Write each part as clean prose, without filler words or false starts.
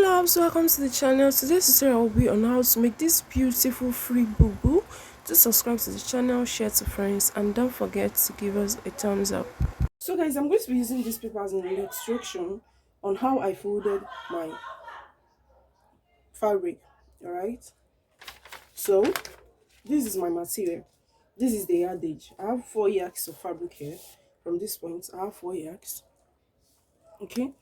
loves, welcome to the channel. Today's tutorial will be on how to make this beautiful free boo. To subscribe to the channel, share to friends, and don't forget to give us a thumbs up. So guys, I'm going to be using this paper as an illustration on how I folded my fabric. Alright, so this is my material. This is the yardage. I have 4 yards of fabric here. From this point I have 4 yards. Okay,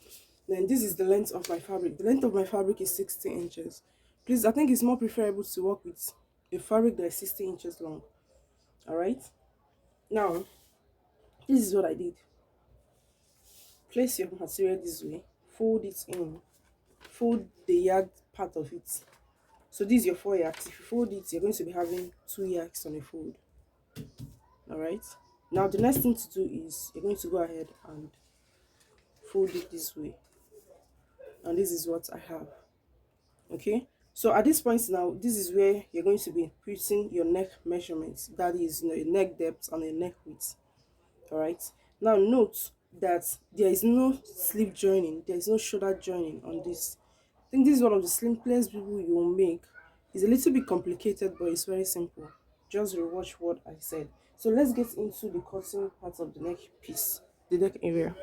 then this is the length of my fabric. The length of my fabric is 60 inches. Please, I think it's more preferable to work with a fabric that is 60 inches long. All right, now this is what I did. Place your material this way, fold it in, fold the yard part of it. So this is your 4 yards. If you fold it, you're going to be having 2 yards on a fold. All right, now the next thing to do is you're going to go ahead and fold it this way, and this is what I have. Okay, so at this point now, this is where you're going to be putting your neck measurements, that is, your neck depth and your neck width. All right, now note that there is no sleeve joining, there is no shoulder joining on this. I think this is one of the simplest people you will make. It's a little bit complicated, but it's very simple. Just rewatch what I said. So let's get into the cutting part of the neck piece, the neck area.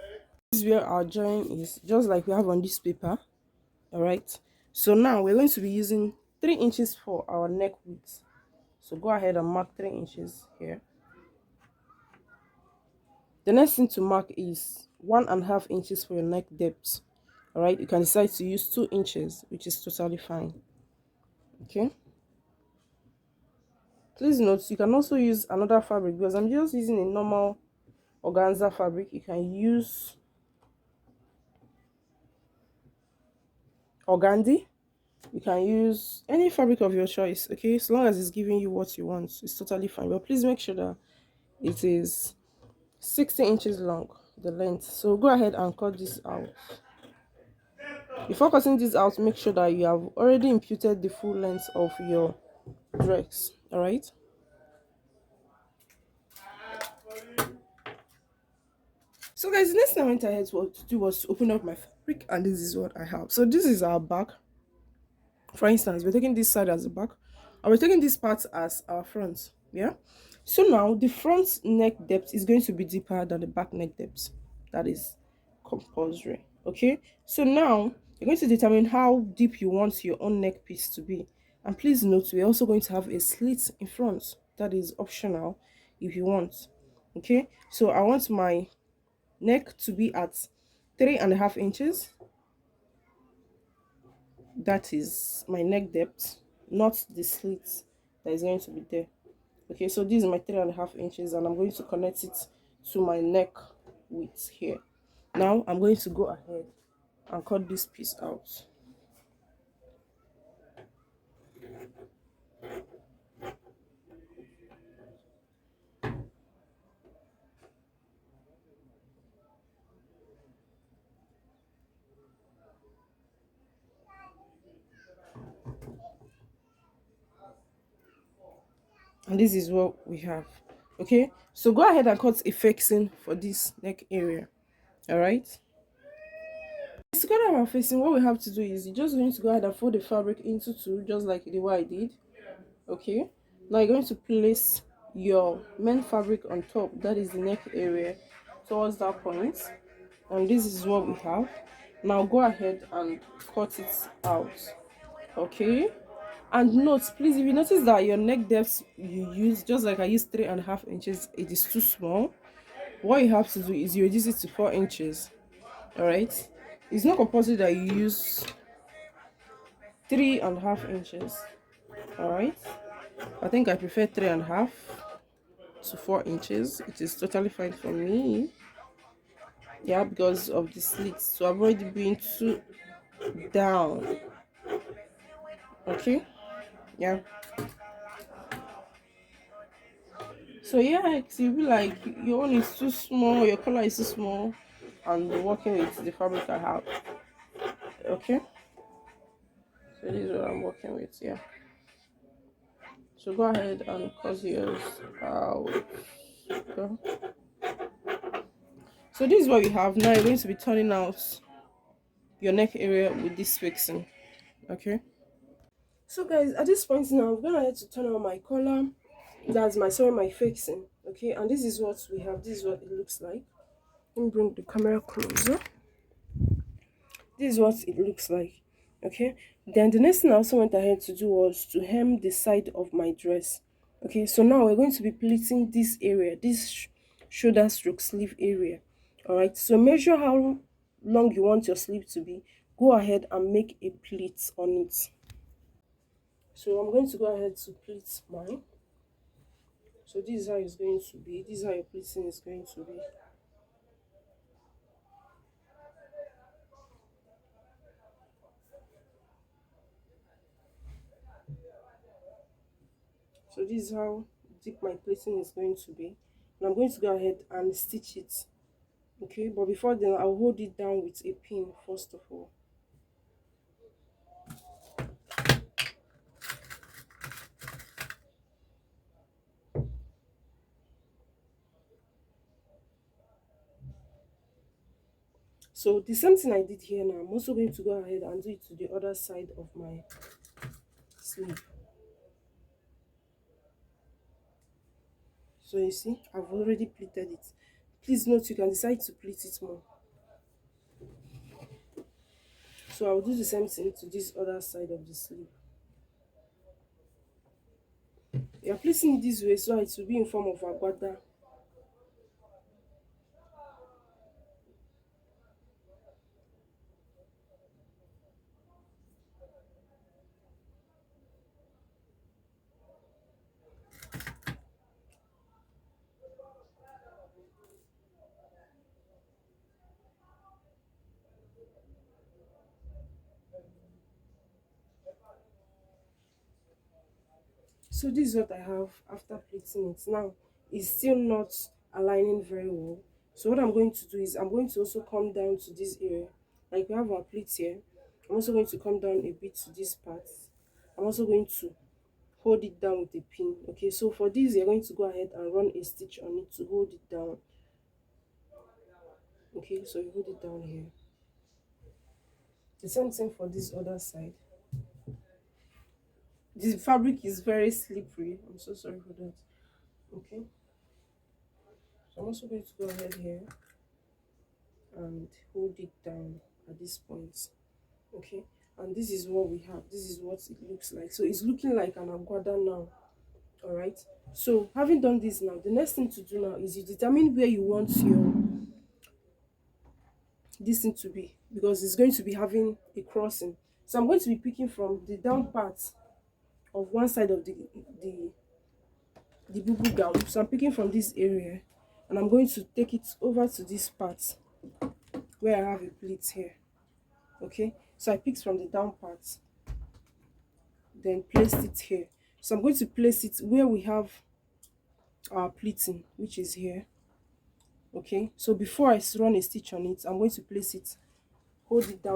This is where our join is, just like we have on this paper. All right, so now we're going to be using 3 inches for our neck width. So go ahead and mark 3 inches here. The next thing to mark is 1.5 inches for your neck depth. All right, you can decide to use 2 inches, which is totally fine. Okay, please note you can also use another fabric, because I'm just using a normal organza fabric. You can use organdy, you can use any fabric of your choice. Okay, as long as it's giving you what you want, it's totally fine. But please make sure that it is 60 inches long, the length. So go ahead and cut this out. Before cutting this out, make sure that you have already imputed the full length of your dress. All right, so guys, the next thing I went ahead to do was to open up my fabric, and this is what I have. So this is our back. For instance, we're taking this side as the back, and we're taking this part as our front. Yeah, so now the front neck depth is going to be deeper than the back neck depth. That is compulsory. Okay, so now you're going to determine how deep you want your own neck piece to be. And please note, we're also going to have a slit in front. That is optional if you want. Okay, so I want my neck to be at 3.5 inches. That is my neck depth, not the slit that is going to be there. Okay, so this is my 3.5 inches, and I'm going to connect it to my neck width here. Now I'm going to go ahead and cut this piece out. And this is what we have. Okay, so go ahead and cut a facing for this neck area. All right, to cut our facing, what we have to do is you're just going to go ahead and fold the fabric into two, just like the way I did. Okay, now you're going to place your main fabric on top, that is the neck area, towards that point, and this is what we have. Now go ahead and cut it out. Okay, and note, please, if you notice that your neck depth you use, just like I used 3.5 inches, it is too small, what you have to do is you reduce it to 4 inches. All right, it's not compulsory that you use 3.5 inches. All right, I think I prefer 3.5 to 4 inches. It is totally fine for me. Yeah, because of the slits, to avoid being too down. Okay, yeah. So yeah, you'll be like, your own is too small, your color is too small, and working with the fabric I have. Okay, so this is what I'm working with. Yeah, so go ahead and cut yours out. Okay. So this is what we have. Now you're going to be turning out your neck area with this fixing. Okay, so guys, at this point now I'm gonna have to turn on my collar. That's my, sorry, my fixing. Okay, and this is what we have. This is what it looks like. Let me bring the camera closer. This is what it looks like. Okay, then the next thing I also went ahead to do was to hem the side of my dress. Okay, so now we're going to be pleating this area, this shoulder stroke sleeve area. All right, so measure how long you want your sleeve to be. Go ahead and make a pleat on it. So I'm going to go ahead to pleat mine. So this is how it's going to be. This is how your pleating is going to be. So this is how deep my pleating is going to be. And I'm going to go ahead and stitch it. Okay, but before then I'll hold it down with a pin first of all. So the same thing I did here now, I'm also going to go ahead and do it to the other side of my sleeve. So you see, I've already pleated it. Please note you can decide to pleat it more. So I'll do the same thing to this other side of the sleeve. You're placing it this way so it will be in form of agbada. So this is what I have after pleating it. Now it's still not aligning very well. So what I'm going to do is I'm going to also come down to this area. Like we have our pleats here. I'm also going to come down a bit to this part. I'm also going to hold it down with a pin. Okay, so for this you're going to go ahead and run a stitch on it to hold it down. Okay, so you hold it down here. The same thing for this other side. The fabric is very slippery. I'm so sorry for that. Okay, so I'm also going to go ahead here and hold it down at this point. Okay, and this is what we have. This is what it looks like. So it's looking like an agbada now. All right, so having done this now, the next thing to do now is you determine where you want your this thing to be, because it's going to be having a crossing. So I'm going to be picking from the down part of one side of the the bubu gown. So I'm picking from this area and I'm going to take it over to this part where I have a pleat here. Okay, so I picked from the down part, then placed it here. So I'm going to place it where we have our pleating, which is here. Okay, so before I run a stitch on it, I'm going to place it, hold it down